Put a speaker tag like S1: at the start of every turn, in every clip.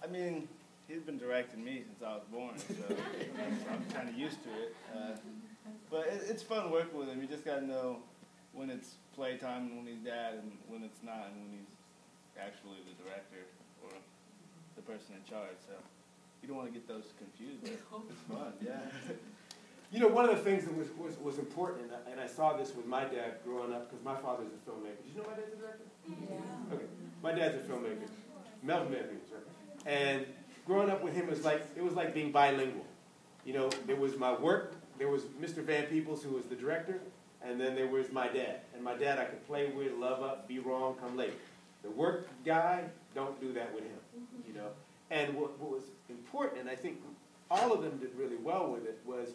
S1: mean, he's been directing me since I was born, so I'm kind of used to it. But it's fun working with him. You just got to know when it's playtime and when he's dad, and when it's not, and when he's actually the director or the person in charge. So you don't want to get those confused, but it's fun, yeah.
S2: You know, one of the things that was important, and I saw this with my dad growing up, because my father's a filmmaker. Did you know my dad's a director? Yeah. Okay. My dad's a filmmaker. Melvin Van Peebles, right? And growing up with him was like being bilingual. You know, there was my work, there was Mr. Van Peebles, who was the director, and then there was my dad. And my dad I could play with, love up, be wrong, come late. The work guy, don't do that with him, you know. And what was important, and I think all of them did really well with it, was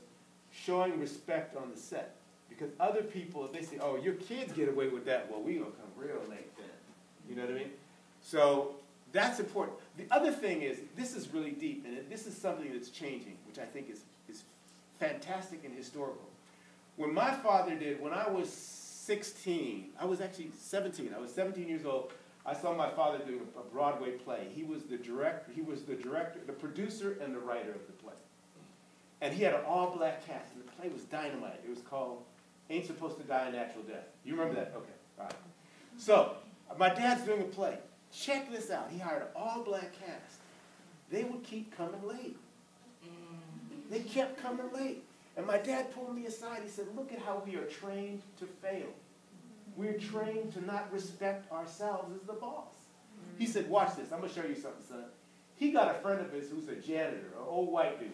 S2: showing respect on the set. Because other people, if they say, oh, your kids get away with that, well, we gonna come real late then. You know what I mean? So that's important. The other thing is, this is really deep, and this is something that's changing, which I think is fantastic and historical. When my father did, when I was 16, I was actually 17. I was 17 years old. I saw my father doing a Broadway play. He was the director, the producer, and the writer of the play. And he had an all-black cast, and the play was dynamite. It was called Ain't Supposed to Die a Natural Death. You remember that? Okay, all right. So, my dad's doing a play. Check this out. He hired an all-black cast. They would keep coming late. They kept coming late. And my dad pulled me aside. He said, look at how we are trained to fail. We're trained to not respect ourselves as the boss. He said, watch this. I'm going to show you something, son. He got a friend of his who's a janitor, an old white dude.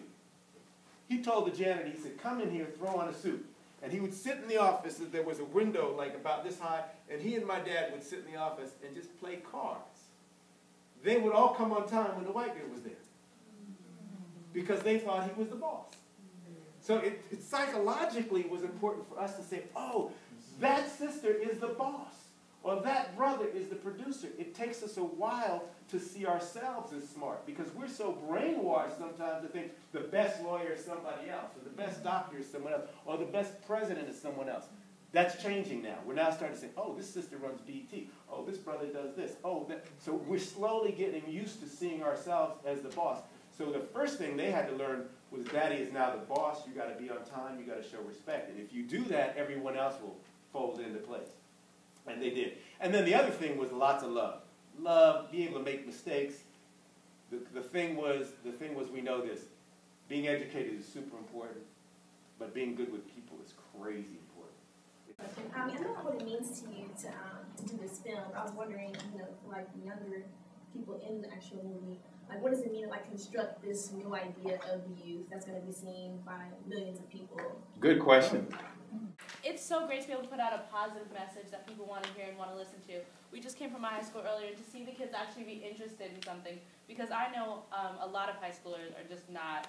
S2: He told the janitor, he said, come in here, throw on a suit. And he would sit in the office, and there was a window like about this high, and he and my dad would sit in the office and just play cards. They would all come on time when the white dude was there, because they thought he was the boss. So it psychologically was important for us to say, oh, that sister is the boss, or that brother is the producer. It takes us a while to see ourselves as smart, because we're so brainwashed sometimes to think the best lawyer is somebody else, or the best doctor is someone else, or the best president is someone else. That's changing now. We're now starting to say, oh, this sister runs BET. Oh, this brother does this. Oh, that. So we're slowly getting used to seeing ourselves as the boss. So the first thing they had to learn was daddy is now the boss. You got to be on time. You got to show respect. And if you do that, everyone else will fold into place. And they did. And then the other thing was lots of love. Love, being able to make mistakes. The thing was we know this. Being educated is super important, but being good with people is crazy important.
S3: I don't know what it means to you to do this film. I was wondering, like younger people in the actual movie, like what does it mean to like construct this new idea of the youth that's going to be seen by millions of people?
S2: Good question.
S4: It's so great to be able to put out a positive message that people want to hear and want to listen to. We just came from my high school earlier to see the kids actually be interested in something, because I know a lot of high schoolers are just not,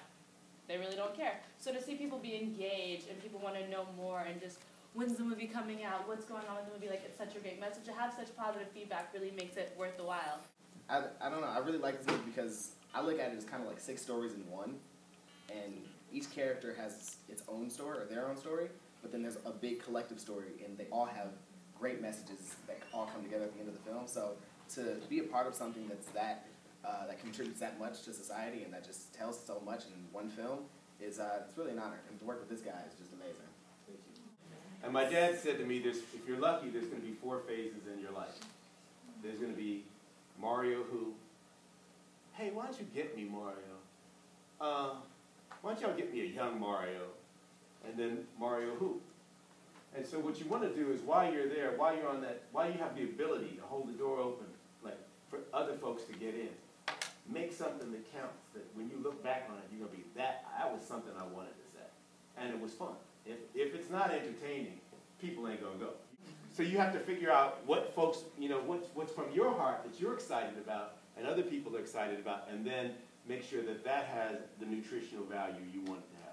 S4: they really don't care. So to see people be engaged and people want to know more and just, when's the movie coming out, what's going on with the movie, like it's such a great message. To have such positive feedback really makes it worth the while.
S5: I don't know, I really like this movie because I look at it as kind of like 6 stories in one, and each character has its own story, or their own story, but then there's a big collective story, and they all have great messages that all come together at the end of the film. So to be a part of something that's that contributes that much to society and that just tells so much in one film is it's really an honor. And to work with this guy is just amazing. Thank you.
S2: And my dad said to me, if you're lucky, there's going to be 4 phases in your life. There's going to be Mario who, hey, why don't you get me Mario? Why don't y'all get me a young Mario? And then Mario who? And so what you want to do is while you're there, while you have the ability to hold the door open, like for other folks to get in, make something that counts, that when you look back on it, you're going to be, that was something I wanted to say. And it was fun. If it's not entertaining, people ain't going to go. So you have to figure out what folks, what's from your heart that you're excited about and other people are excited about, and then make sure that that has the nutritional value you want it to have.